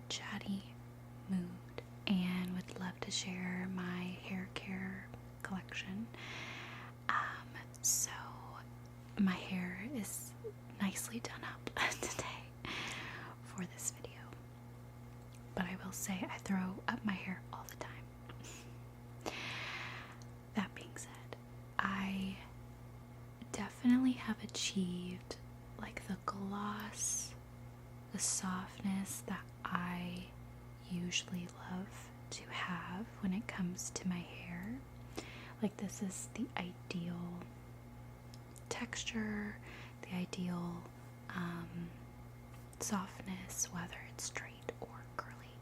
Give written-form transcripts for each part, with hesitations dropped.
chatty mood and would love to share my hair care collection. So my hair is nicely done up today for this video, but I will say I throw up my hair all the time. That being said, I definitely have achieved like the gloss, the softness that I usually love to have when it comes to my hair. Like, this is the ideal texture, the ideal softness, whether it's straight or curly.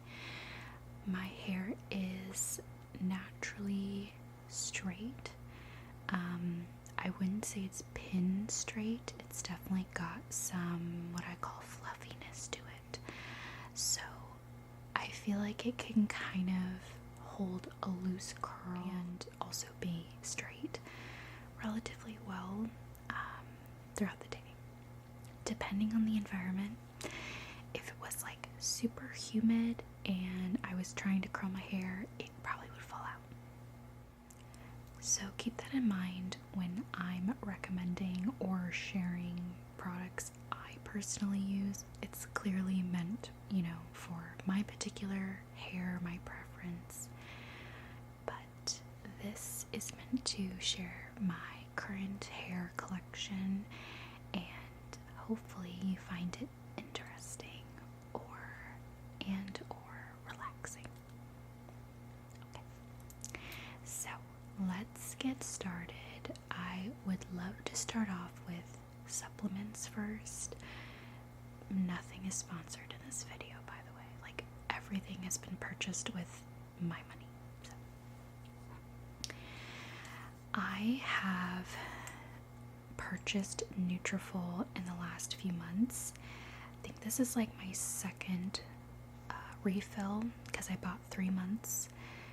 My hair is naturally straight. I wouldn't say it's pin straight. It's definitely got some what I call fluffiness to it. So I feel like it can kind of hold a loose curl and also be straight relatively well throughout the day. Depending on the environment, if it was like super humid and I was trying to curl my hair, it probably would fall out. So keep that in mind when I'm recommending or sharing products I personally use. It's clearly meant, for my particular hair, my preference. But this is meant to share my current hair collection, and hopefully you find it interesting or relaxing. Okay, so let's get started. I would love to start off with supplements first. Nothing is sponsored in this video, by the way. Like, everything has been purchased with my money. So I have purchased Nutrafol in the last few months. I think this is like my second refill, because I bought 3 months,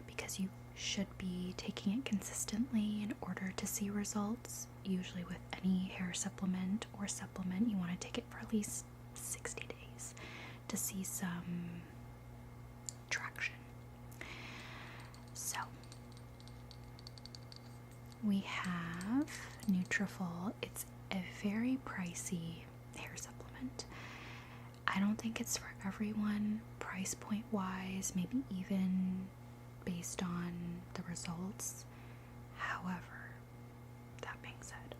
because you should be taking it consistently in order to see results. Usually with any hair supplement or supplement, you want to take it for at least 60 days to see some traction. So we have Nutrafol. It's a very pricey hair supplement. I don't think it's for everyone, price point wise, maybe even based on the results. However, that being said,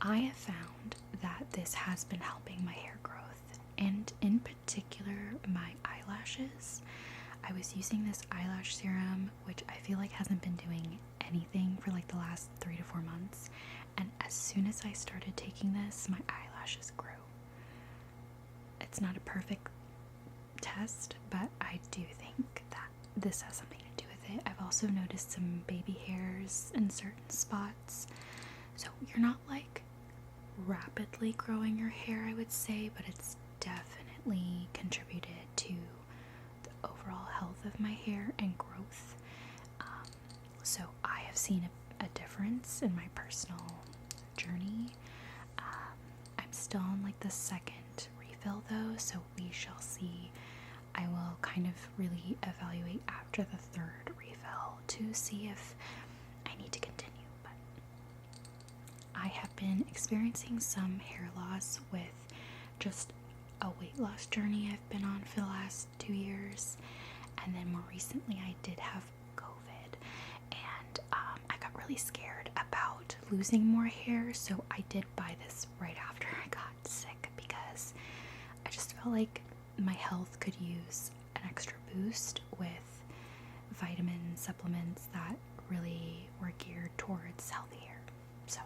I have found that this has been helping my hair growth, and in particular my eyelashes. I was using this eyelash serum, which I feel like hasn't been doing anything for like the last 3 to 4 months, and as soon as I started taking this, my eyelashes grew. It's not a perfect test, but I do think that this has something to do with it. I've also noticed some baby hairs in certain spots. So you're not like rapidly growing your hair, I would say, but it's definitely contributed to the overall health of my hair and growth. So I have seen a difference in my personal journey. I'm still on like the second refill though, so we shall see. I will kind of really evaluate after the third refill to see if I need to continue. But I have been experiencing some hair loss with just a weight loss journey I've been on for the last 2 years, and then more recently I did have COVID, and I got really scared about losing more hair, so I did buy this right after I got sick, because I just felt like my health could use an extra boost with vitamin supplements that really were geared towards healthy hair. So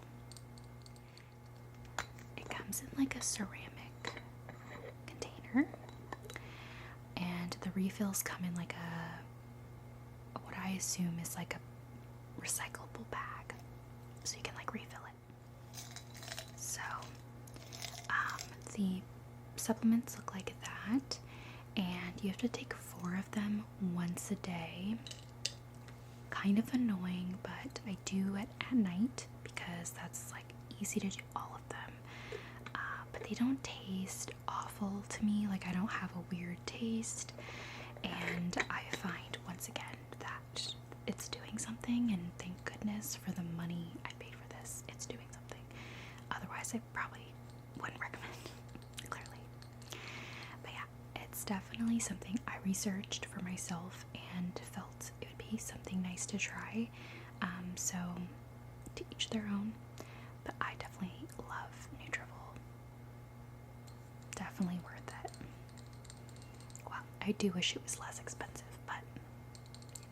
it comes in like a ceramic container, and the refills come in like what I assume is like a recyclable bag, so you can like refill it. So the supplements look like that, and you have to take 4 of them once a day. Kind of annoying, but I do it at night because that's like easy to do all of them. But they don't taste awful to me. Like, I don't have a weird taste, and I find once again that it's doing something, and thank goodness for the money I paid for this. It's doing something. Otherwise, I probably wouldn't recommend, clearly. But yeah, it's definitely something I researched for myself and felt it would be something nice to try. So to each their own, but I definitely love Nutrivol. Definitely worth it. Well, I do wish it was less expensive, but you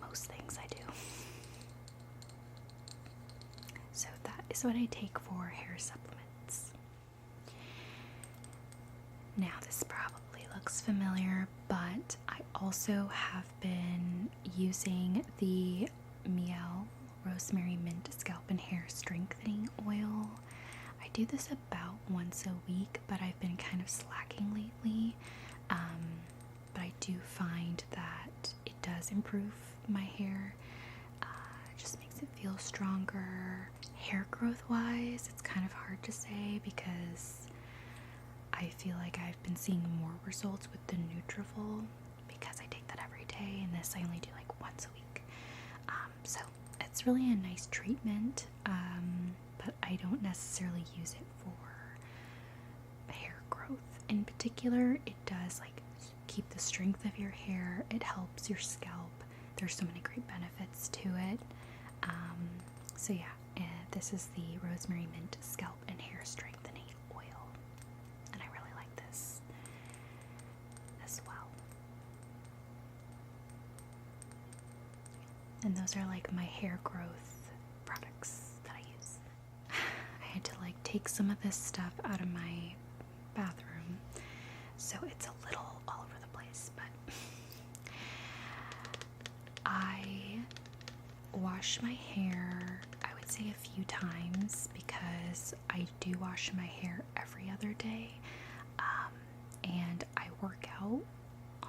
know, most things I do. So that is what I take for hair supplements. Now this probably looks familiar, but I also have been using the Miel Rosemary Mint Scalp and Hair Strengthening Oil. I do this about once a week, but I've been kind of slacking lately. But I do find that it does improve my hair. It just makes it feel stronger. Hair growth wise, it's kind of hard to say because I feel like I've been seeing more results with the Nutrivol because I take that every day, and this I only do like once a week. So it's really a nice treatment, but I don't necessarily use it for hair growth. In particular, it does like keep the strength of your hair. It helps your scalp. There's so many great benefits to it. So yeah, this is the Rosemary Mint Scalp and Hair Strengthening Oil, and I really like this as well. And those are like my hair growth products that I use. I had to like take some of this stuff out of my bathroom, so it's a little all over the place, but I wash my hair, I would say a few times, because I do wash my hair every other day, and I work out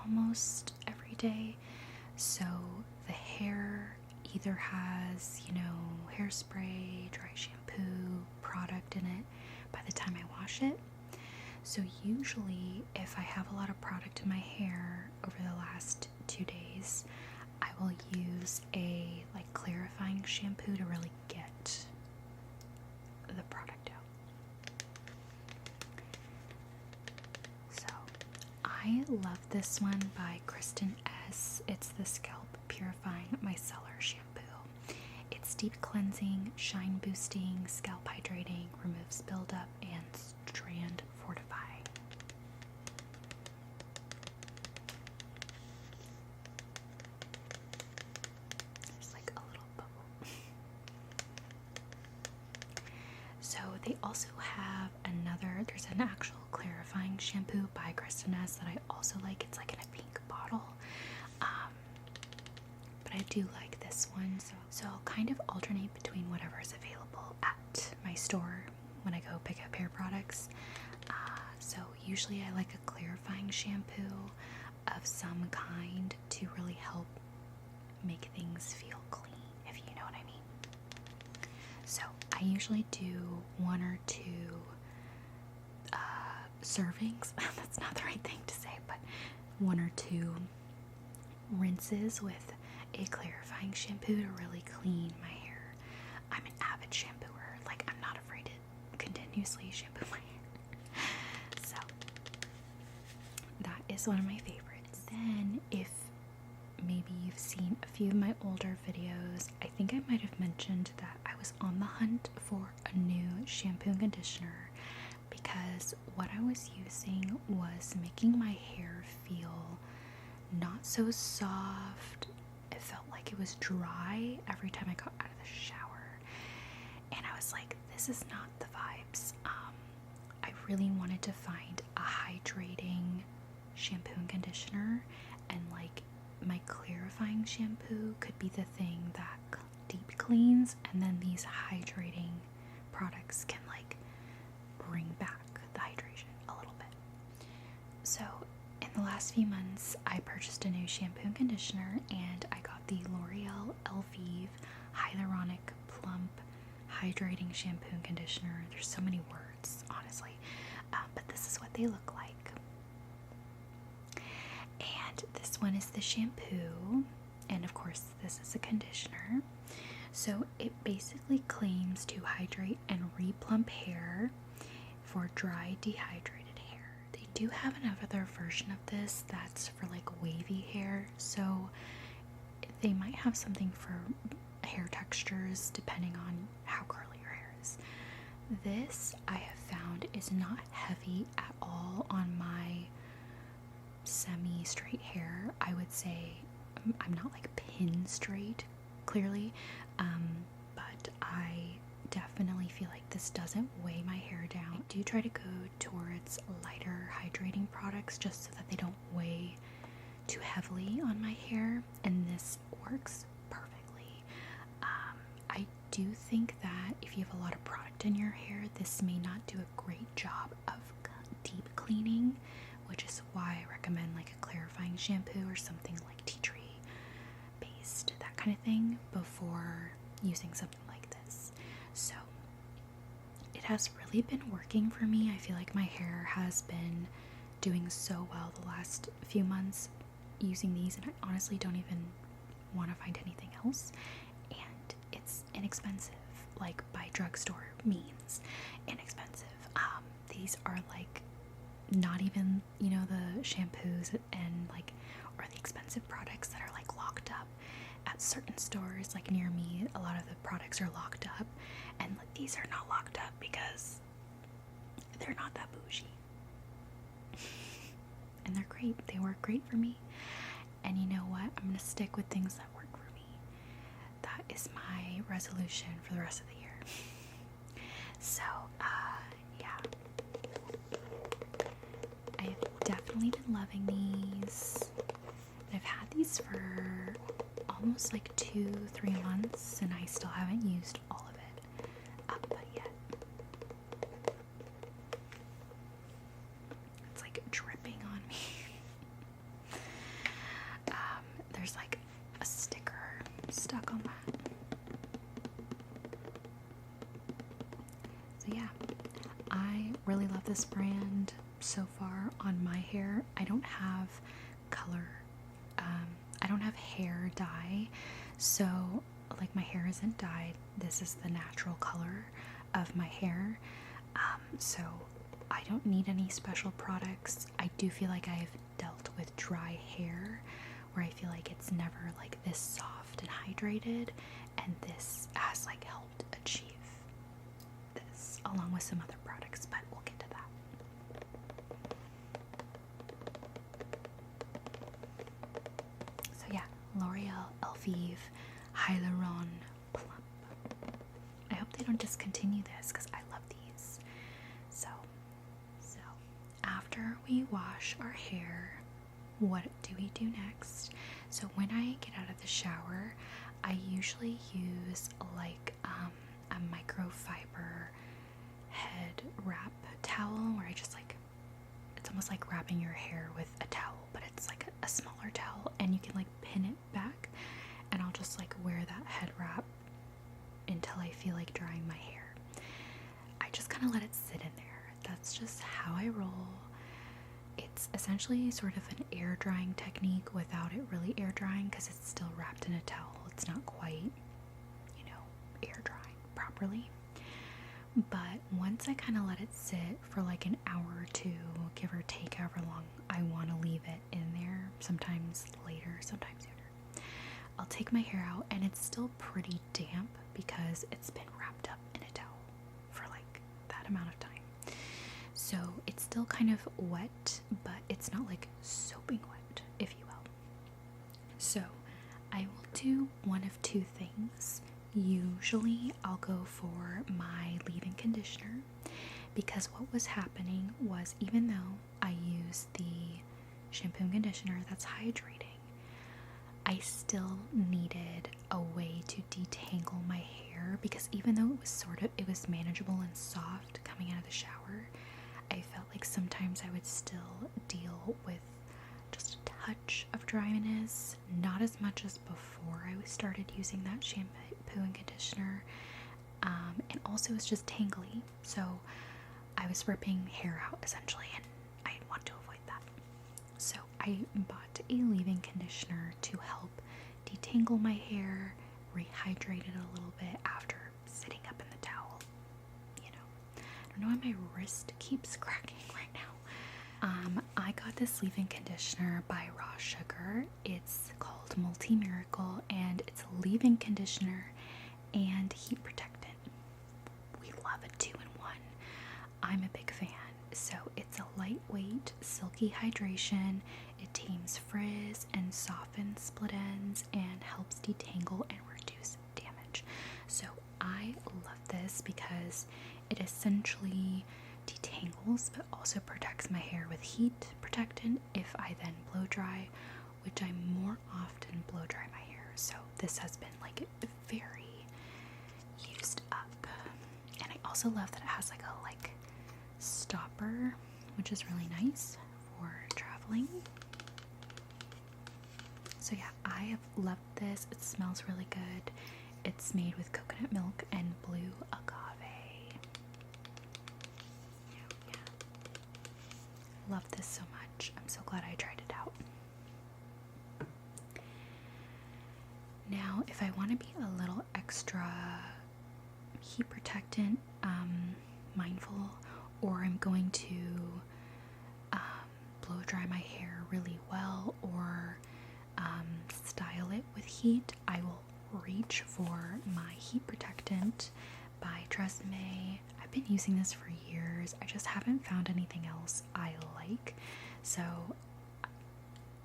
almost every day, so the hair either has, you know, hairspray, dry shampoo, product in it by the time I wash it. So usually if I have a lot of product in my hair over the last 2 days, I will use a like clarifying shampoo to really get the product out. So I love this one by Kristen S. It's the Scalp Purifying Micellar Shampoo. It's deep cleansing, shine boosting, scalp hydrating, removes buildup, and strand fortifying. There's like a little bubble. So they also have there's an actual clarifying shampoo by Kristen S that I also like. It's like in a pink bottle. But I do like this one, so I'll kind of alternate between whatever is available at my store when I go pick up hair products. So usually I like a clarifying shampoo of some kind to really help make things feel clean, if you know what I mean. So I usually do 1 or 2 servings. That's not the right thing to say, but 1 or 2 rinses with a clarifying shampoo to really clean my hair. I'm an avid shampooer. Like, I'm not afraid to continuously shampoo my hair. So that is one of my favorites. Then if maybe you've seen a few of my older videos, I think I might have mentioned that I was on the hunt for a new shampoo and conditioner because what I was using was making my hair feel not so soft. It felt like it was dry every time I got out of the shower, and I was like, this is not the vibes. I really wanted to find a hydrating shampoo and conditioner, and like my clarifying shampoo could be the thing that deep cleans, and then these hydrating products can like bring back the hydration a little bit. So in the last few months, I purchased a new shampoo and conditioner, and I got the L'Oreal Elvive Hyaluronic Plump Hydrating Shampoo and Conditioner. There's so many words. scents, honestly. But this is what they look like. And this one is the shampoo, and of course this is a conditioner. So it basically claims to hydrate and replump hair for dry, dehydrated hair. They do have another version of this that's for like wavy hair, so they might have something for hair textures depending on how curly your hair is. This, I have found, is not heavy at all on my semi-straight hair. I would say I'm not like pin straight, clearly, but I definitely feel like this doesn't weigh my hair down. I do try to go towards lighter hydrating products just so that they don't weigh too heavily on my hair, and this works perfectly. I do think that if you have a lot of product in your hair, this may not do a great job of deep cleaning, which is why I recommend like a clarifying shampoo or something like tea tree based, that kind of thing, before using something like this. So it has really been working for me. I feel like my hair has been doing so well the last few months using these, and I honestly don't even want to find anything else. And it's inexpensive, like by drugstore means inexpensive. These are like not even, you know, the shampoos and like, or the expensive products that are like locked up at certain stores. Like near me, a lot of the products are locked up, and like, these are not locked up because they're not that bougie. And they're great. They work great for me. And you know what? I'm going to stick with things that work for me. That is my resolution for the rest of the year. So, yeah. I've definitely been loving these. I've had these for almost like 2-3 months, and I still haven't used all of it up yet. It's like dripping on me. There's like a sticker stuck on that. So yeah, I really love this brand so far on my hair. I don't have color, I don't have hair dye, so like my hair isn't dyed. This is the natural color of my hair, so I don't need any special products. I do feel like I've dealt with dry hair where I feel like it's never like this soft and hydrated, and this has like helped achieve this along with some other products, but we'll get to that. So yeah, L'Oreal Elvive Hyaluron Plump. I hope they don't discontinue this because I love these. So after we wash our hair, what do we do next? So when I get out of the shower, I usually use like a microfiber head wrap towel where I just like, it's almost like wrapping your hair with a towel, but it's like a smaller towel, and you can like pin it back, and I'll just like wear that head wrap until I feel like drying my hair. I just kind of let it sit in there. That's just how I roll. It's essentially sort of an air drying technique without it really air drying, because it's still wrapped in a towel. It's not quite, you know, air drying properly. But once I kind of let it sit for like an hour or two, give or take however long I want to leave it in there, sometimes later, sometimes sooner, I'll take my hair out, and it's still pretty damp because it's been wrapped up in a towel for like that amount of time. So it's still kind of wet, but it's not like soaping wet, if you will. So I will do one of two things. Usually I'll go for my leave-in conditioner, because what was happening was, even though I use the shampoo and conditioner that's hydrating, I still needed a way to detangle my hair, because even though it was manageable and soft coming out of the shower, I felt like sometimes I would still deal with just a touch of dryness, not as much as before I started using that shampoo and conditioner, and also it's just tangly. So I was ripping hair out essentially, and I want to avoid that. So I bought a leave-in conditioner to help detangle my hair, rehydrate it a little bit after sitting up in the towel. You know, I don't know why my wrist keeps cracking right now. I got this leave-in conditioner by Raw Sugar. It's called Multi Miracle, and it's a leave-in conditioner and heat protectant. We love a 2-in-1. I'm a big fan. So it's a lightweight, silky hydration. It tames frizz and softens split ends and helps detangle and reduce damage. So I love this because it essentially detangles but also protects my hair with heat protectant if I then blow dry, which I more often blow dry my hair. So this has been like very used up. And I also love that it has like a stopper, which is really nice for traveling. So yeah, I have loved this. It smells really good. It's made with coconut milk and blue agave. Yeah. Love this so much. I'm so glad I tried it out. Now, if I want to be a little extra heat protectant, mindful, or I'm going to blow dry my hair really well or style it with heat, I will reach for my heat protectant by Tresemme. I've been using this for years. I just haven't found anything else I like. So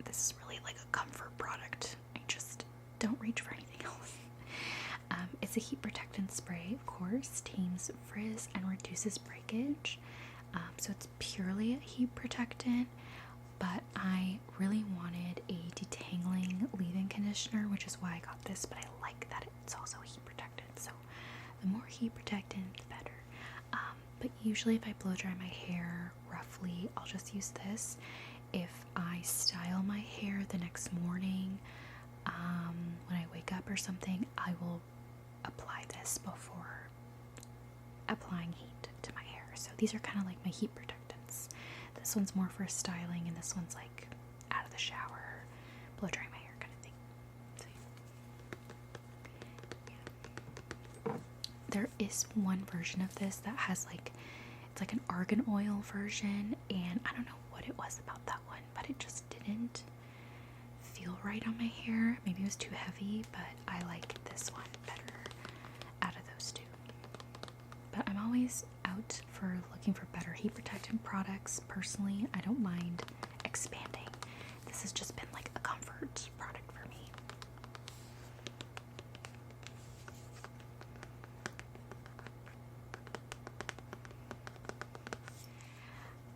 this is really like a comfort product. I just don't reach for anything else. It's a heat protectant spray, of course, tames frizz and reduces breakage. So it's purely a heat protectant, but I really wanted a detangling leave-in conditioner, which is why I got this, but I like that it's also heat protectant. So the more heat protectant, the better. But usually if I blow dry my hair roughly, I'll just use this. If I style my hair the next morning, when I wake up or something, I will apply this before applying heat to my hair. So these are kind of like my heat protectants. This one's more for styling, and this one's like out of the shower, blow dry my hair kind of thing. So, yeah. There is one version of this that has it's like an argan oil version, and I don't know what it was about that one, but it just didn't feel right on my hair. Maybe it was too heavy, but I like this one better out of those two. But I'm always out for looking for better heat protectant products. Personally, I don't mind expanding. This has just been like a comfort product for me.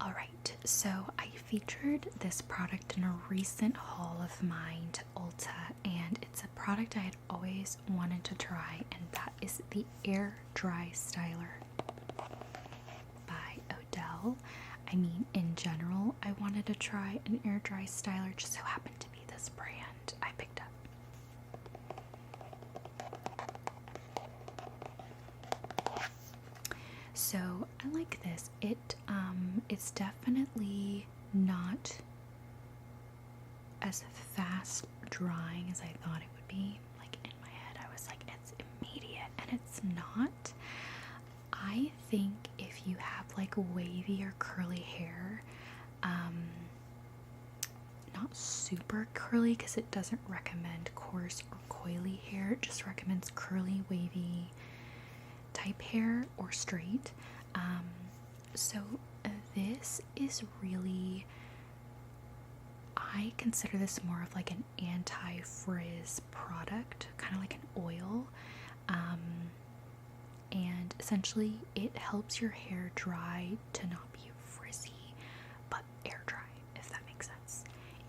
Alright, so I featured this product in a recent haul of mine to Ulta, and it's a product I had always wanted to try, and that is the Air Dry Styler by Odell. I mean, in general, I wanted to try an air dry styler. Just so happened to be this brand I picked up. So I like this. It's definitely not as fast drying as I thought it would be. Like in my head, I was like, it's immediate, and it's not. I think if you have like wavy or curly hair, not super curly because it doesn't recommend coarse or coily hair, it just recommends curly, wavy type hair or straight. So this is really, I consider this more of like an anti-frizz product, kind of like an oil. And essentially it helps your hair dry to not be frizzy, but air dry, if that makes sense.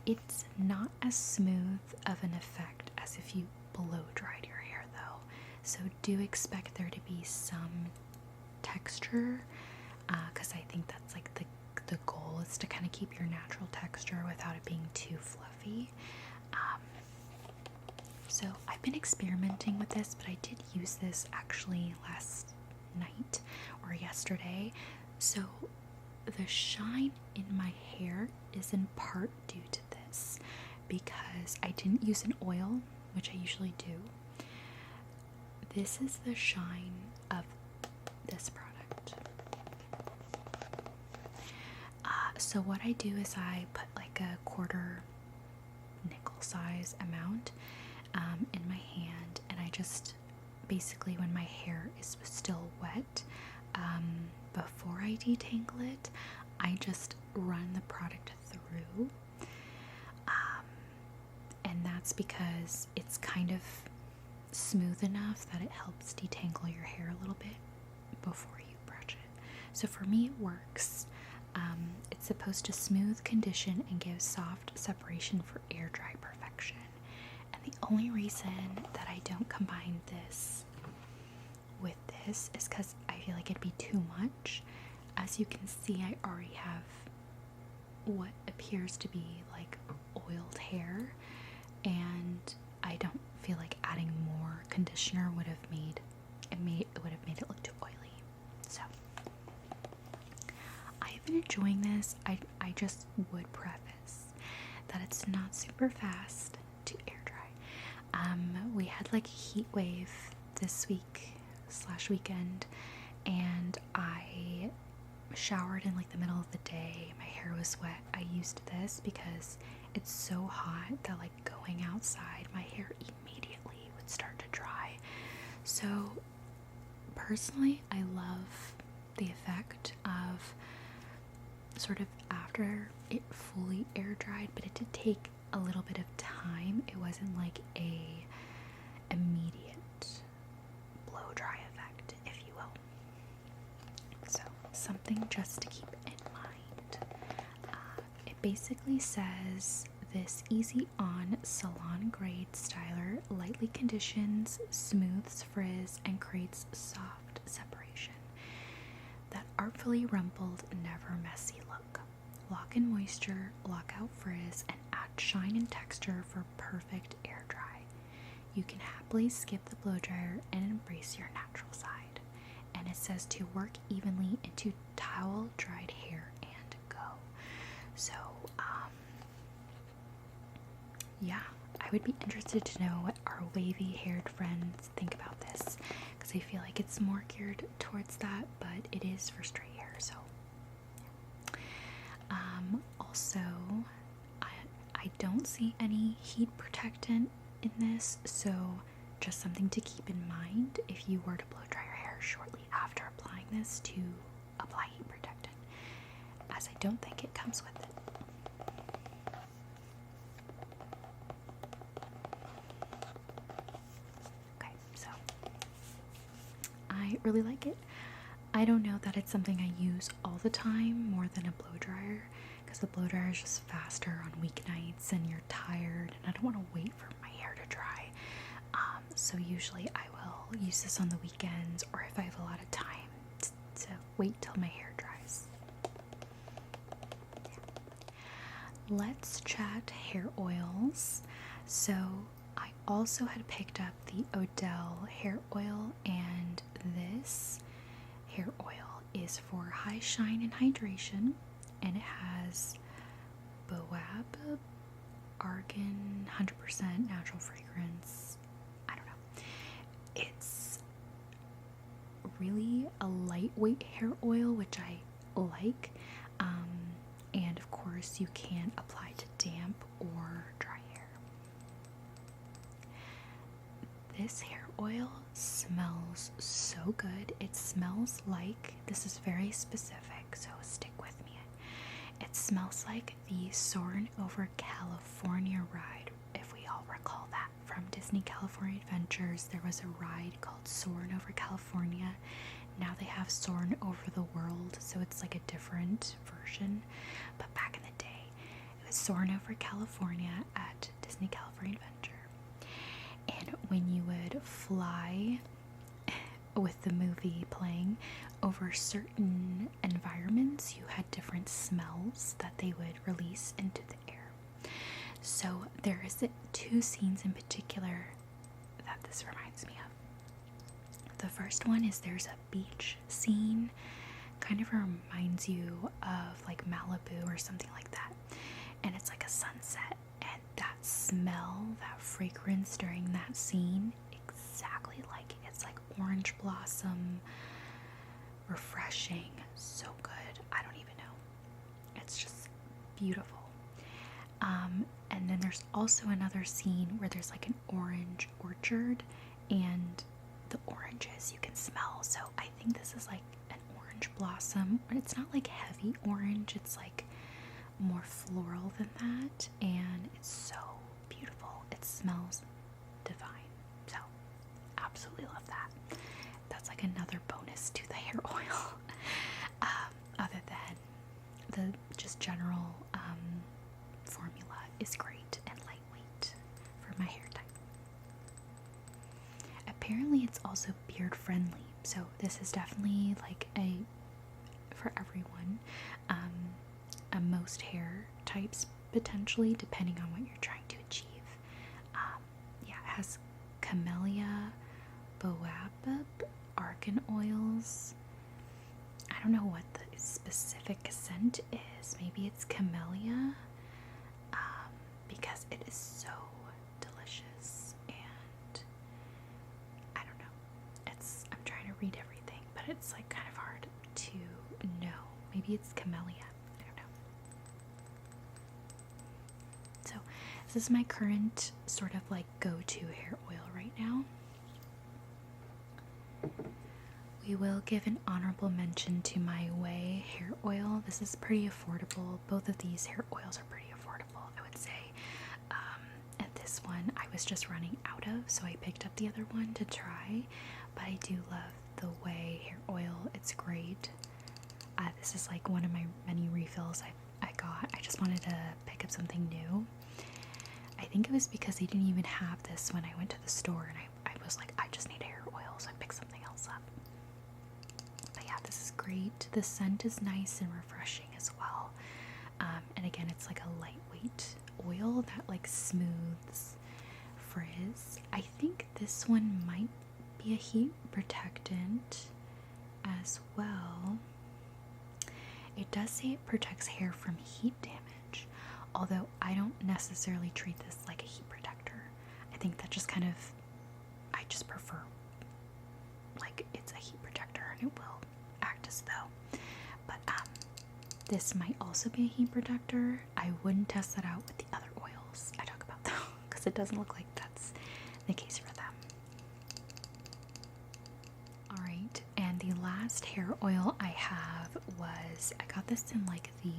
It's not as smooth of an effect as if you blow dried your hair though, so do expect there to be some texture, because I think that's like the goal is to kind of keep your natural texture without it being too fluffy. So I've been experimenting with this, but I did use this actually last night or yesterday. So the shine in my hair is in part due to this, because I didn't use an oil, which I usually do. This is the shine of this product. So what I do is I put like a quarter nickel size amount in my hand, and I just basically, when my hair is still wet, before I detangle it, I just run the product through, and that's because it's kind of smooth enough that it helps detangle your hair a little bit before you brush it. So for me, it works. It's supposed to smooth, condition, and give soft separation for air dry perfection. And the only reason that I don't combine this with this is because I feel like it'd be too much. As you can see, I already have what appears to be like oiled hair, and I don't feel like adding more conditioner would have made it look too oily. So I've been enjoying this. I just would preface that it's not super fast to air dry. We had like a heat wave this week/weekend, and I showered in like the middle of the day. My hair was wet. I used this because it's so hot that like going outside, my hair immediately would start to dry. So personally, I love the effect of sort of after it fully air dried, but it did take a little bit of time. It wasn't like a immediate blow dry effect, if you will. So something just to keep in mind. It basically says this easy on salon grade styler lightly conditions, smooths frizz, and creates soft separation. That artfully rumpled, never messy look. Lock in moisture, lock out frizz, and add shine and texture for perfect air dry. You can happily skip the blow dryer and embrace your natural side. And it says to work evenly into towel dried hair and go. So, yeah, I would be interested to know what our wavy haired friends think about this, because I feel like it's more geared towards that, but it is for straight hair. So also, I don't see any heat protectant in this, so just something to keep in mind if you were to blow dry your hair shortly after applying this, to apply heat protectant, as I don't think it comes with it. Okay, so I really like it. I don't know that it's something I use all the time more than a blow dryer, because the blow dryer is just faster on weeknights and you're tired, and I don't want to wait for my hair to dry. So usually I will use this on the weekends, or if I have a lot of time to wait till my hair dries. Yeah. Let's chat hair oils. So I also had picked up the Odell Hair Oil, and this hair oil is for high shine and hydration, and it has baobab, argan, 100% natural fragrance. I don't know. It's really a lightweight hair oil, which I like. And of course, you can apply to damp or dry hair. This hair oil smells so good. It smells like, this is very specific, so stick with me. It smells like the Soarin' Over California ride, if we all recall that from Disney California Adventures. There was a ride called Soarin' Over California. Now they have Soarin' Over the World, so it's like a different version. But back in the day, it was Soarin' Over California at Disney California Adventure. And when you would fly with the movie playing over certain environments, you had different smells that they would release into the air. So there is two scenes in particular that this reminds me of. The first one is there's a beach scene kind of reminds you of like Malibu or something like that. And it's like a sunset, and that smell, that fragrance during that scene, exactly like it. It's like orange blossom, refreshing, so good. I don't even know. It's just beautiful. And then there's also another scene where there's like an orange orchard, and the oranges you can smell. So I think this is like an orange blossom. It's not like heavy orange, it's like more floral than that, and it's so beautiful. It smells divine. So absolutely love that. That's like another bonus to the hair oil. Other than the just general formula is great and lightweight for my hair type. Apparently it's also beard friendly, so this is definitely like for everyone. Most hair types potentially, depending on what you're trying to achieve. Yeah, it has camellia, baobab, argan oils. I don't know what the specific scent is. Maybe it's camellia, because it is so delicious, and I don't know. I'm trying to read everything, but it's like kind of hard to know. Maybe it's camellia. I don't know. So this is my current sort of like go-to hair oil right now. We will give an honorable mention to my Way hair oil. This is pretty affordable. Both of these hair oils are pretty affordable, I would say. And this one I was just running out of, so I picked up the other one to try. But I do love the Way hair oil. It's great. This is like one of my many refills I got. I just wanted to pick up something new. I think it was because they didn't even have this when I went to the store, and I was like, I just need hair oil, so I picked something else up. But yeah, this is great. The scent is nice and refreshing as well. And again, it's like a lightweight oil that like smooths frizz. I think this one might be a heat protectant as well. It does say it protects hair from heat damage, although I don't necessarily treat this like a heat protector. I think that just kind of, I just prefer like it's a heat protector and it will act as though. But this might also be a heat protector. I wouldn't test that out with the other oils I talk about though, because it doesn't look like that's the case for them. Alright, and the last hair oil I have was, I got this in like the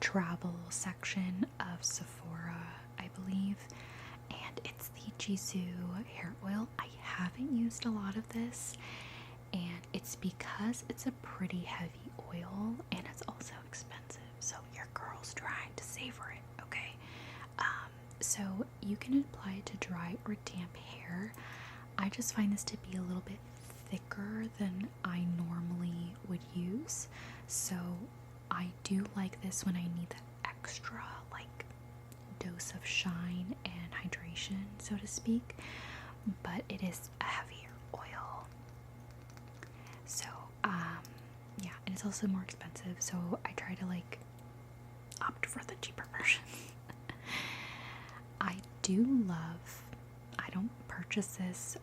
travel section of Sephora, I believe, and it's the Jizu hair oil. I haven't used a lot of this, and it's because it's a pretty heavy oil and it's also expensive, so your girl's trying to savor it, okay? So you can apply it to dry or damp hair. I just find this to be a little bit thicker than I normally would use, so I do like this when I need that extra like dose of shine and hydration, so to speak, but it is a heavier oil. So yeah, and it's also more expensive, so I try to like opt for the cheaper version. I do love, I don't purchase this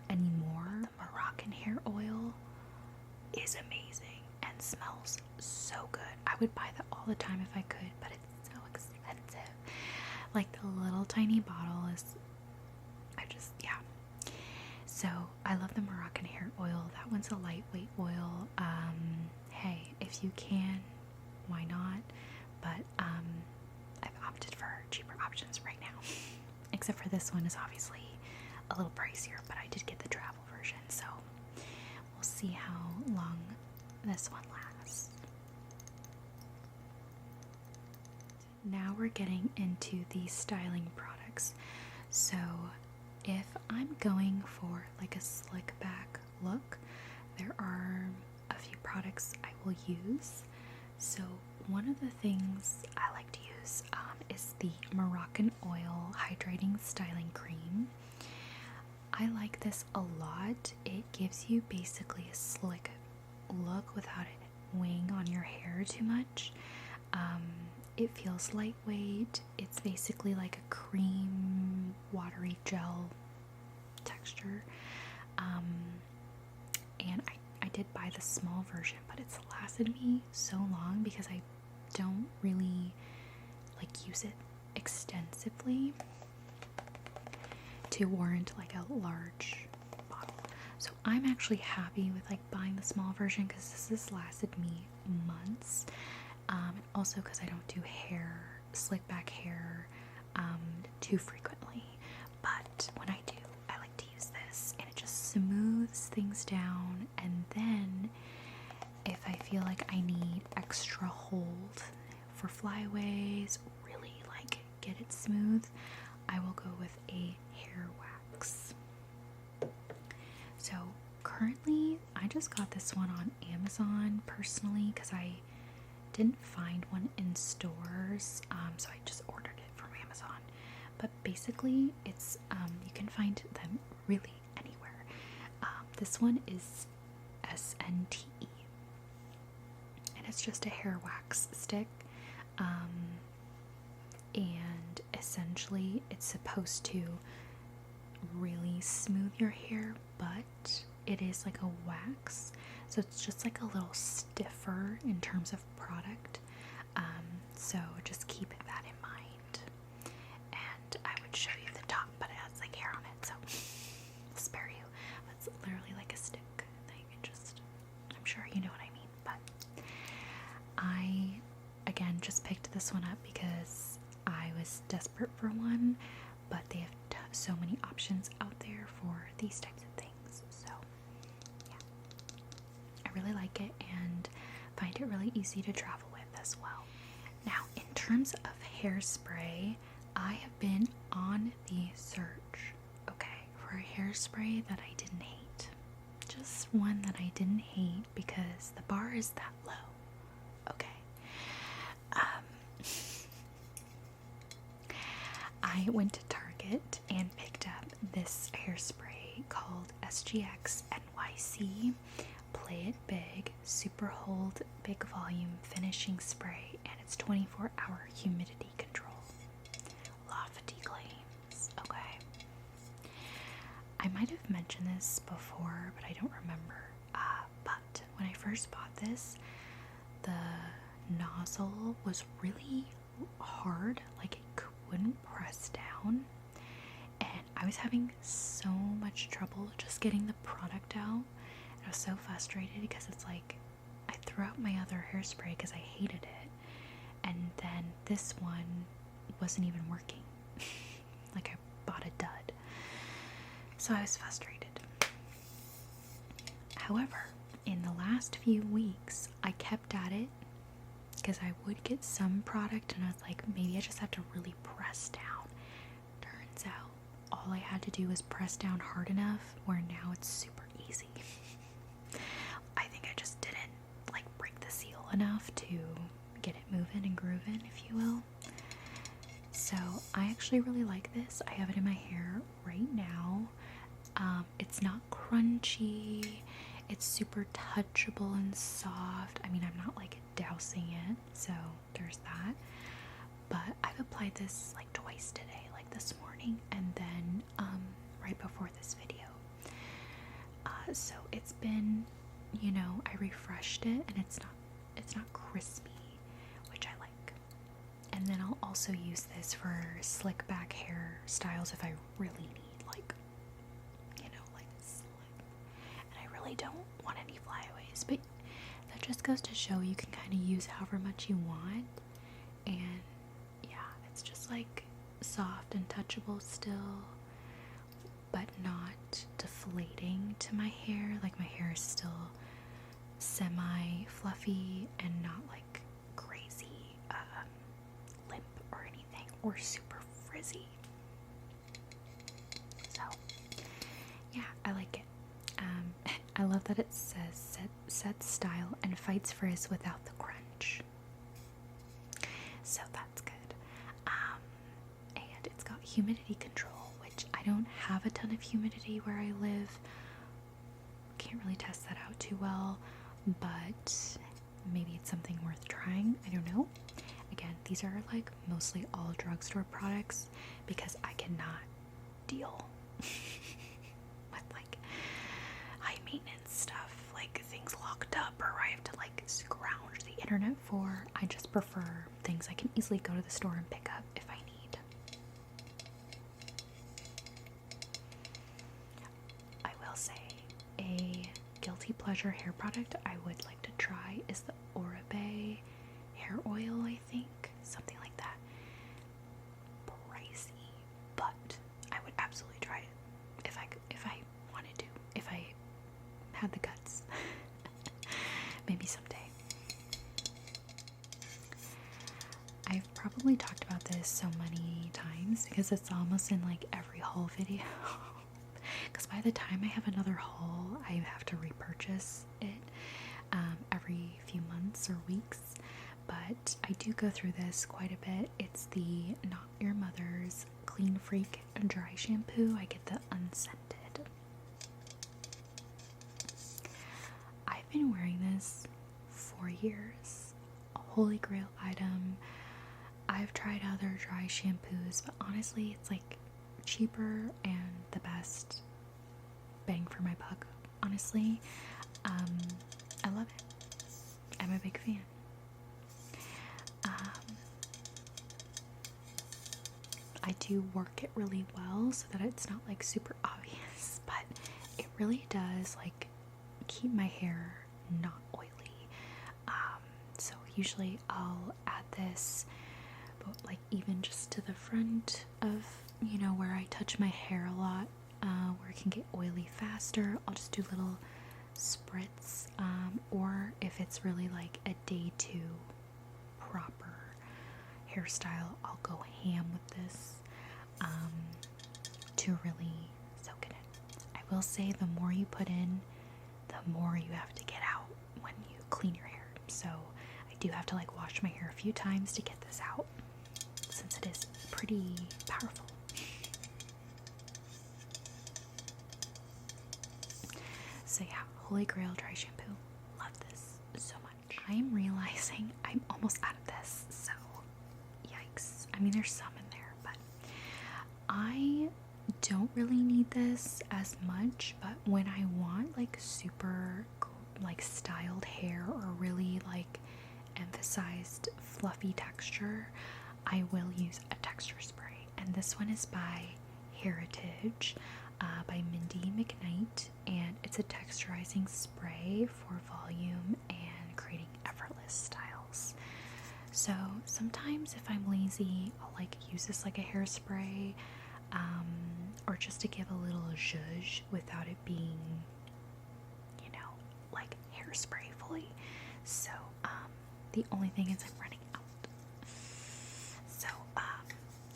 anymore. The Moroccan hair oil is amazing and smells so good. I would buy that all the time if I could, but it's so expensive. Like the little tiny bottle is, yeah. So I love the Moroccan hair oil. That one's a lightweight oil. Hey, if you can, why not? But I've opted for cheaper options right now. Except for this one is obviously a little pricier, but I did get the travel version, so we'll see how long this one lasts. Now we're getting into the styling products. So if I'm going for like a slick back look, there are a few products I will use. So one of the things I like to use is the Moroccan Oil Hydrating Styling Cream. I like this a lot. It gives you basically a slick look without it weighing on your hair too much. It feels lightweight. It's basically like a cream, watery gel texture. And I did buy the small version, but it's lasted me so long because I don't really like use it extensively to warrant like a large bottle. So I'm actually happy with like buying the small version because this has lasted me months. And also because I don't do slick back hair too frequently. But when I do, I like to use this, and it just smooths things down. And then if I feel like I need extra hold for flyaways, really like get it smooth, I will go with a hair wax. So currently I just got this one on Amazon personally because I didn't find one in stores, so I just ordered it from Amazon. But basically it's you can find them really anywhere. This one is SNTE, and it's just a hair wax stick, and essentially it's supposed to really smooth your hair, but it is like a wax, so it's just like a little stiffer in terms of product. So just keep that in mind. And I would show you the top, but it has like hair on it, so I'll spare you. It's literally like a stick thing. I'm sure you know what I mean. But I again just picked this one up because I was desperate for one, but they have so many options out there for these types of things. So yeah, I really like it and find it really easy to travel with as well. Now, in terms of hairspray, I have been on the search, okay, for a hairspray that I didn't hate. Just one that I didn't hate because the bar is that low, okay. I went to Target and picked up this hairspray called SGX NYC Play It Big Super Hold Big Volume Finishing Spray, and it's 24-hour humidity control. Lofty claims, okay. I might have mentioned this before, but I don't remember. But when I first bought this, the nozzle was really hard, like it wouldn't press down, and I was having so much trouble just getting the product out. I was so frustrated because it's like I threw out my other hairspray because I hated it, and then this one wasn't even working. Like I bought a dud, so I was frustrated. However, in the last few weeks I kept at it because I would get some product and I was like, maybe I just have to really press down. Turns out all I had to do was press down hard enough where now it's super easy. I think I just didn't like break the seal enough to get it moving and grooving, if you will. So I actually really like this. I have it in my hair right now. It's not crunchy. It's super touchable and soft. I mean, I'm not like dousing it, so there's that. But I've applied this like twice today, like this morning and then right before this video. So it's been, you know, I refreshed it and it's not crispy, which I like. And then I'll also use this for slick back hair styles if I really need like, you know, like slick. And I really don't want any flyaways, but that just goes to show you can kind of use however much you want. And yeah, it's just like soft and touchable still, but not deflating to my hair. Like my hair is still semi-fluffy and not like crazy limp or anything, or super frizzy. So yeah, I like it. I love that it says set style and fights frizz without the crunch. So that's good. And it's got humidity control, which I don't have a ton of humidity where I live. Can't really test that out too well, but maybe it's something worth trying. I don't know. Again, these are like mostly all drugstore products because I cannot deal with like high maintenance stuff, like things locked up or I have to like scrounge the internet for. I just prefer things I can easily go to the store and pick up if I need. I will say a guilty pleasure hair product I would like to try is the Odell Hair Oil, I think. Something like that. Pricey, but I would absolutely try it if I wanted to, if I had the guts. Maybe someday. I've probably talked about this so many times because it's almost in like every haul video. Because by the time I have another haul, I have to repurchase it every few months or weeks. But I do go through this quite a bit. It's the Not Your Mother's Clean Freak Dry Shampoo. I get the unscented. I've been wearing this for years. A holy grail item. I've tried other dry shampoos, but honestly, it's like cheaper and the best bang for my buck. Honestly, I love it. I'm a big fan. I do work it really well so that it's not like super obvious, but it really does like keep my hair not oily. So usually I'll add this, but like even just to the front of, you know, where I touch my hair a lot, where it can get oily faster, I'll just do little spritz, or if it's really like a day 2 proper hairstyle, I'll go ham with this to really soak it in. I will say the more you put in, the more you have to get out when you clean your hair. So I do have to like wash my hair a few times to get this out since it is pretty powerful. So yeah, Holy Grail dry shampoo. Love this so much. I am realizing I'm almost out of this, so yikes. I mean, there's some in there, but I don't really need this as much, but when I want like super like styled hair or really like emphasized fluffy texture, I will use a texture spray. And this one is by Heritage, by Mindy McKnight, and it's a texturizing spray for volume and creating effortless styles. So sometimes if I'm lazy, I'll like use this like a hairspray, or just to give a little zhuzh without it being, you know, like hairspray fully. So the only thing is I'm running out. So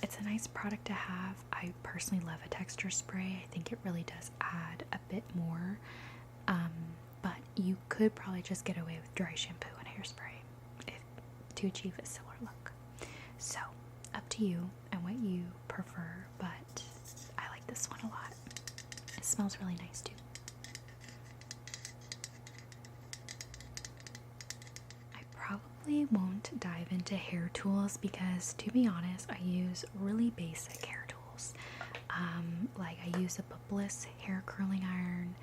it's a nice product to have. I personally love a texture spray. I think it really does add a bit more, but you could probably just get away with dry shampoo and hairspray to achieve a similar look. So up to you and what you prefer, but I like this one a lot. It smells really nice too. I probably won't dive into hair tools because, to be honest, I use really basic hair tools. Like I use a Bliss hair curling iron.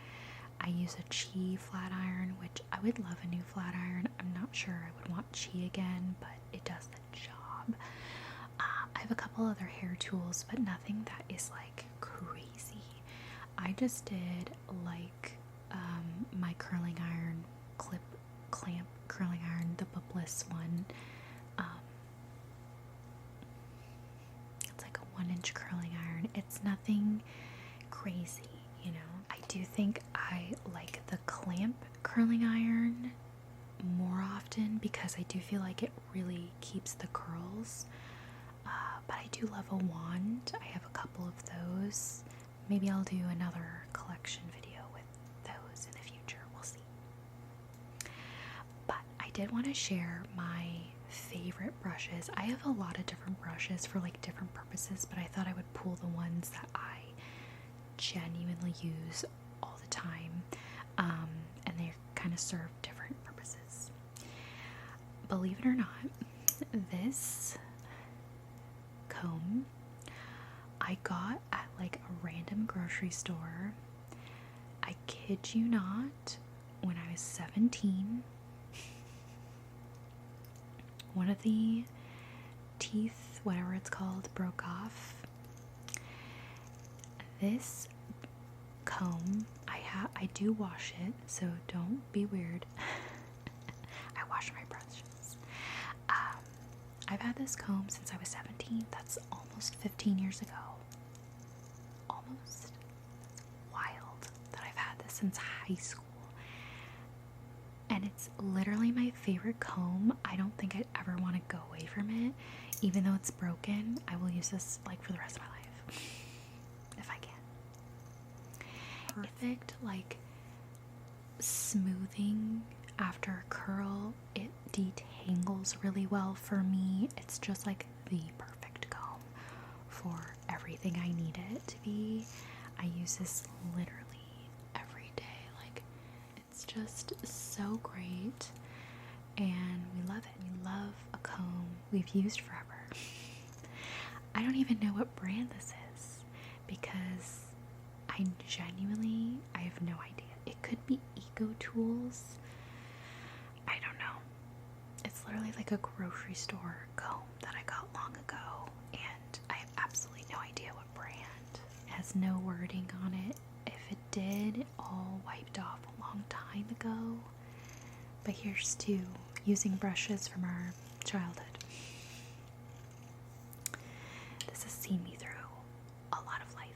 I use a Chi flat iron, which I would love a new flat iron. I'm not sure I would want Chi again, but it does the job. I have a couple other hair tools, but nothing that is like crazy. I just did like my curling iron, clamp curling iron, the Bliss one. It's like a 1-inch curling iron. It's nothing crazy, you know. I do think I like the clamp curling iron more often because I do feel like it really keeps the curls. But I do love a wand. I have a couple of those. Maybe I'll do another collection video with those in the future. We'll see. But I did want to share my favorite brushes. I have a lot of different brushes for like different purposes, but I thought I would pull the ones that I genuinely use all the time, and they kind of serve different purposes. believe it or not, this comb I got at like a random grocery store. I kid you not, when I was 17, one of the teeth, whatever it's called, broke off. This comb, I do wash it, so don't be weird. I wash my brushes. I've had this comb since I was 17. That's almost 15 years ago. Almost. It's wild that I've had this since high school. And it's literally my favorite comb. I don't think I'd ever want to go away from it. Even though it's broken, I will use this like for the rest of my life. If I can. Perfect, like smoothing after a curl. It detangles really well for me. It's just like the perfect comb for everything I need it to be. I use this literally every day. Like, it's just so great, and we love it. We love a comb we've used forever. I don't even know what brand this is because I have no idea. It could be Eco Tools. I don't know. It's literally like a grocery store comb that I got long ago, and I have absolutely no idea what brand. It has no wording on it. If it did, it all wiped off a long time ago. But here's to using brushes from our childhood. This has seen me through a lot of life.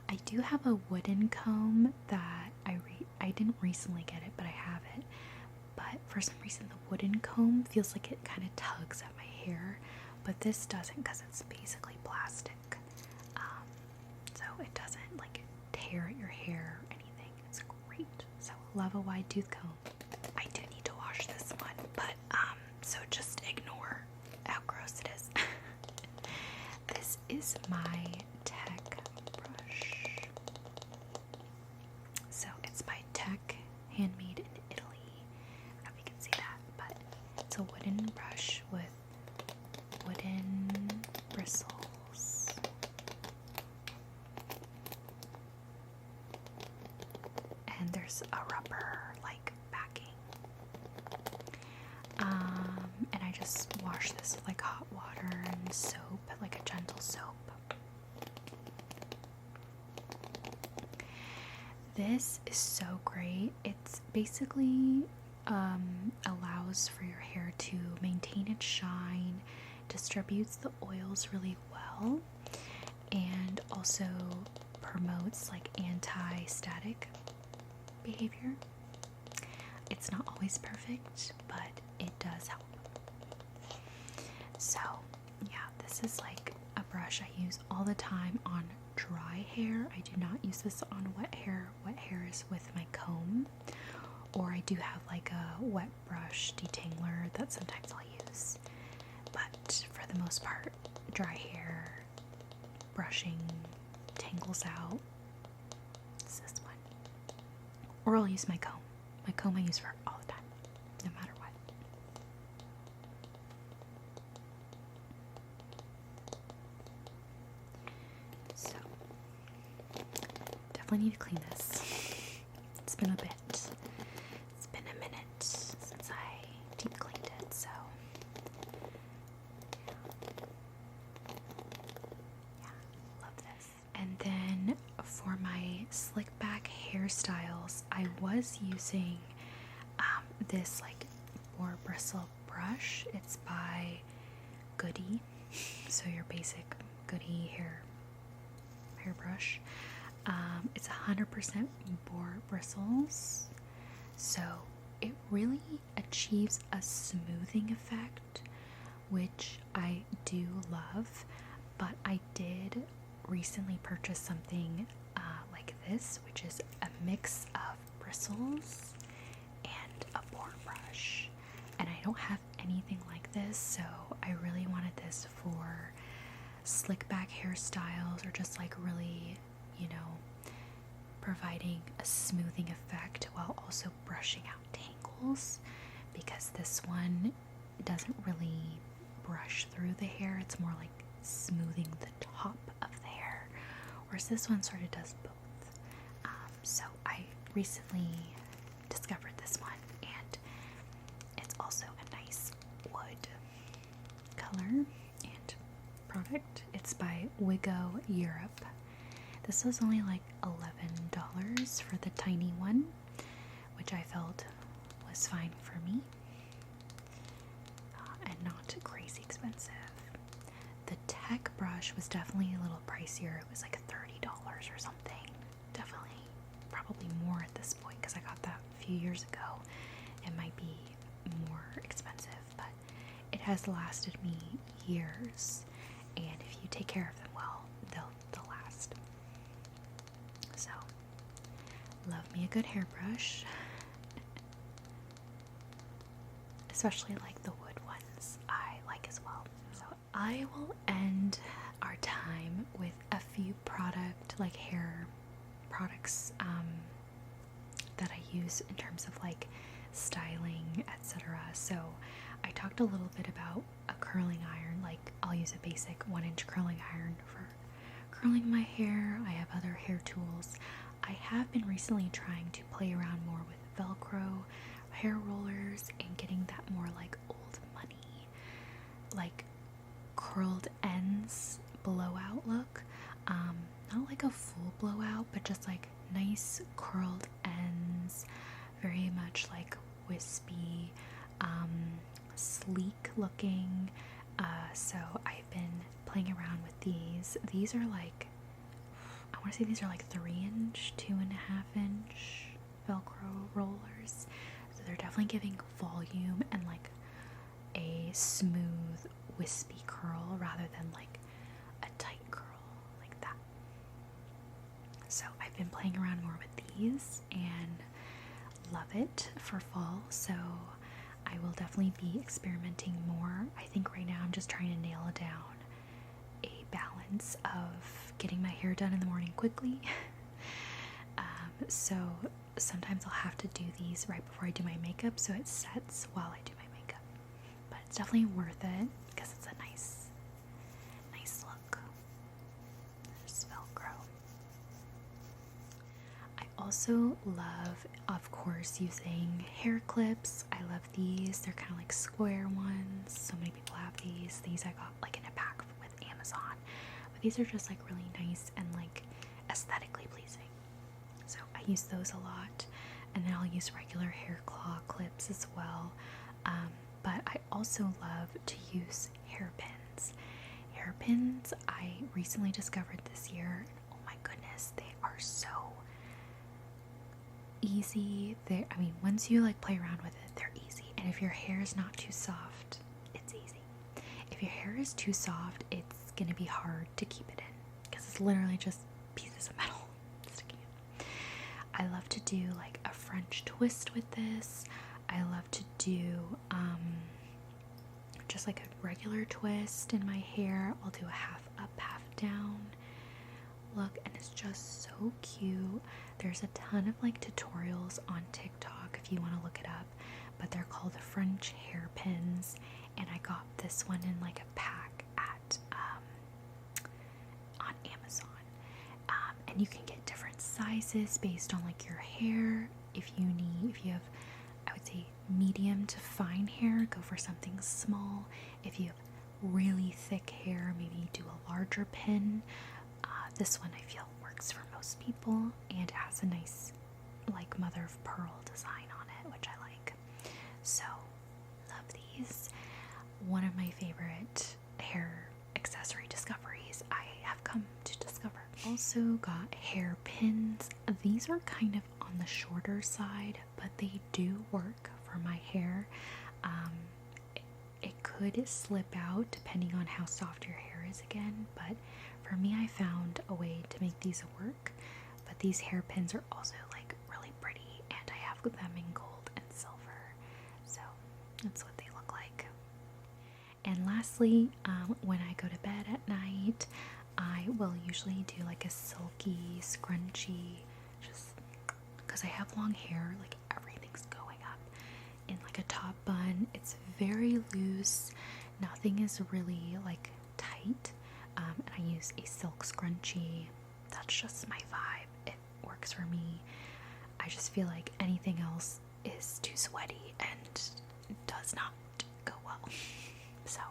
I do have a wooden comb that I didn't recently get it, but I have it. But for some reason, the wooden comb feels like it kind of tugs at my hair, but this doesn't because it's basically plastic. So it doesn't like tear at your hair or anything. It's great. So love a wide tooth comb. I do need to wash this one, but so just ignore how gross it is. This is my Tech brush. So it's by Tech, handmade in Italy. I don't know if you can see that, but it's a wooden brush with wooden bristles. And there's a rubber like backing. And I just wash this with like hot water and soap, like a gentle soap. This is so great. It's basically allows for your hair to maintain its shine, distributes the oils really well, and also promotes like anti-static behavior. It's not always perfect, but it does help. So yeah, this is like a brush I use all the time on dry hair. I do not use this on wet hair. Wet hair is with my comb, or I do have like a wet brush detangler that sometimes I'll use. But for the most part, dry hair brushing tangles out. It's this one. Or I'll use my comb. My comb I use for all the time, no matter what. So, definitely need to clean this. It's been a bit. It's been a minute since I deep cleaned it, so yeah, love this. And then for my slick back hairstyles, I was using this like more bristle brush. It's by Goody, so your basic Goody hairbrush. It's 100% boar bristles, so it really achieves a smoothing effect, which I do love. But I did recently purchase something like this, which is a mix of bristles and a boar brush, and I don't have anything like this, so I really wanted this for slick back hairstyles, or just like really, you know, providing a smoothing effect while also brushing out tangles. tools, because this one doesn't really brush through the hair. It's more like smoothing the top of the hair, whereas this one sort of does both. So I recently discovered this one, and it's also a nice wood color and product. It's by Wigo Europe. This was only like $11 for the tiny one, which I felt was fine for me, and not crazy expensive. The tech brush was definitely a little pricier. It was like $30 or something. Definitely, probably more at this point because I got that a few years ago. It might be more expensive, but it has lasted me years, and if you take care of them well, they'll last. So, love me a good hairbrush, especially like the wood ones I like as well. So I will end our time with a few hair products that I use in terms of like styling, etc. So I talked a little bit about a curling iron. Like, I'll use a basic 1-inch curling iron for curling my hair. I have other hair tools. I have been recently trying to play around more with Velcro hair rollers and getting that more like old money, like curled ends blowout look. Not like a full blowout, but just like nice curled ends, very much like wispy, sleek looking. So I've been playing around with these. These are like, I want to say these are like 3-inch, 2.5-inch Velcro rollers. So they're definitely giving volume and like a smooth, wispy curl rather than like a tight curl like that. So I've been playing around more with these and love it for fall. So I will definitely be experimenting more. I think right now I'm just trying to nail down a balance of getting my hair done in the morning quickly. So sometimes I'll have to do these right before I do my makeup so it sets while I do my makeup. But it's definitely worth it because it's a nice look. There's Velcro. I also love, of course, using hair clips. I love these. They're kind of like square ones. So many people have these. These I got like in a pack with Amazon. But these are just like really nice and like aesthetically pleasing. So I use those a lot. And then I'll use regular hair claw clips as well. But I also love to use hairpins. Hairpins I recently discovered this year. Oh my goodness, they are so easy. I mean, once you like play around with it, they're easy. And if your hair is not too soft, it's easy. If your hair is too soft, it's gonna be hard to keep it in because it's literally just pieces of metal sticking in. I love to do like a French twist with this. I love to do just like a regular twist in my hair. I'll do a half up, half down look, and it's just so cute. There's a ton of like tutorials on TikTok if you want to look it up, but they're called French hairpins, and I got this one in like a pack at on Amazon. And you can get different sizes based on like your hair. If you have, I would say, medium to fine hair, go for something small. If you have really thick hair, maybe do a larger pin. This one I feel works for most people, and it has a nice like mother of pearl design on it, which I like. So love these. One of my favorite hair accessory discoveries I have come to discover. Also got hair pins. These are kind of on the shorter side, but they do work for my hair. It could slip out depending on how soft your hair is again, but for me I found a way to make these work. But these hairpins are also like really pretty, and I have them in gold and silver, so that's what they look like. And lastly, when I go to bed at night, I will usually do like a silky scrunchie, just because I have long hair, like everything's going up, in like a top bun. It's very loose. Nothing is really like tight. And I use a silk scrunchie. That's just my vibe. It works for me. I just feel like anything else is too sweaty and does not go well. So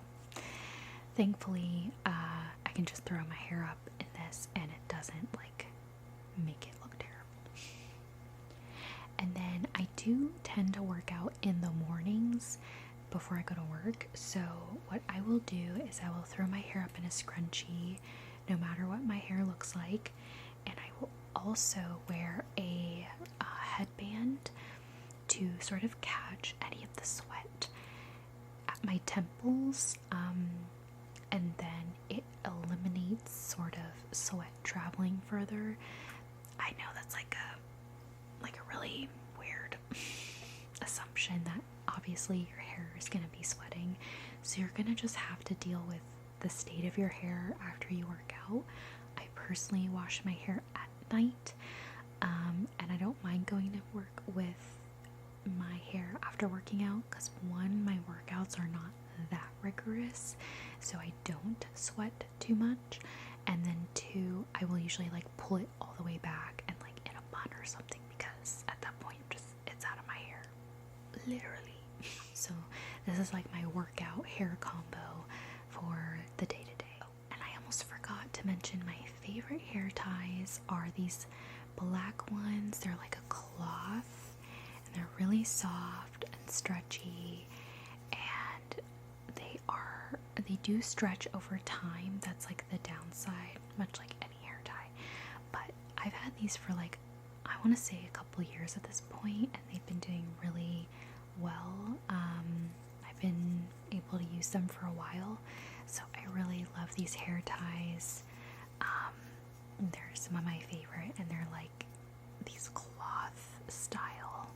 thankfully, I can just throw my hair up in this and it doesn't like make it look terrible. And then I do tend to work out in the mornings before I go to work. So what I will do is I will throw my hair up in a scrunchie no matter what my hair looks like, and I will also wear a headband to sort of catch any of the sweat at my temples, and then it eliminates sort of sweat traveling further. I know that's like a really weird assumption that obviously your hair is going to be sweating, so you're going to just have to deal with the state of your hair after you work out. I personally wash my hair at night, and I don't mind going to work with my hair after working out because one, my workouts are not that rigorous, so I don't sweat too much, and then two, I will usually like pull it all the way back and like in a bun or something, because at that point it's out of my hair, literally. So this is like my workout hair combo for the day-to-day. Oh, and I almost forgot to mention my favorite hair ties are these black ones. They're like a cloth and they're really soft and stretchy, and they do stretch over time. That's like the downside, much like any hair tie. But I've had these for like, I want to say a couple years at this point, and they've been doing really well. I've been able to use them for a while, so I really love these hair ties. They're some of my favorite, and they're like these cloth style,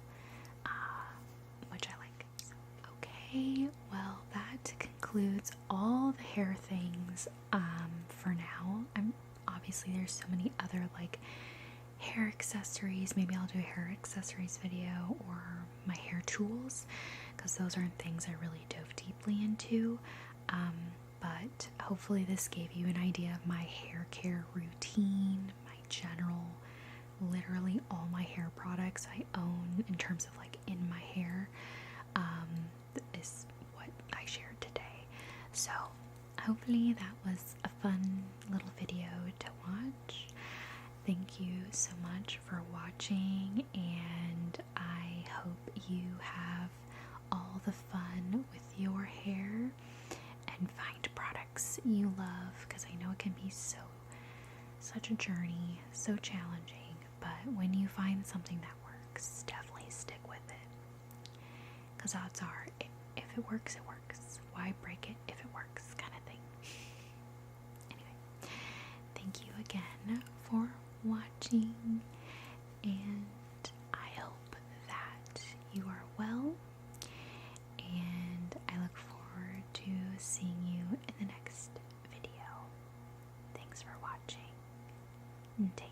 which I like. So, okay, well that concludes all the hair things for now. Obviously there's so many other like hair accessories. Maybe I'll do a hair accessories video, or my hair tools, because those aren't things I really dove deeply into. But hopefully this gave you an idea of my hair care routine, my general, literally all my hair products I own in terms of like in my hair, is what I shared today. So hopefully that was a fun little video to watch. Thank you so much for watching, and I hope you have all the fun with your hair and find products you love, because I know it can be such a journey, so challenging, but when you find something that works, definitely stick with it, because odds are if it works, it works. Why break it if it works, kind of thing. Anyway, thank you again for watching, and I hope that you are well, and I look forward to seeing you in the next video. Thanks for watching, and take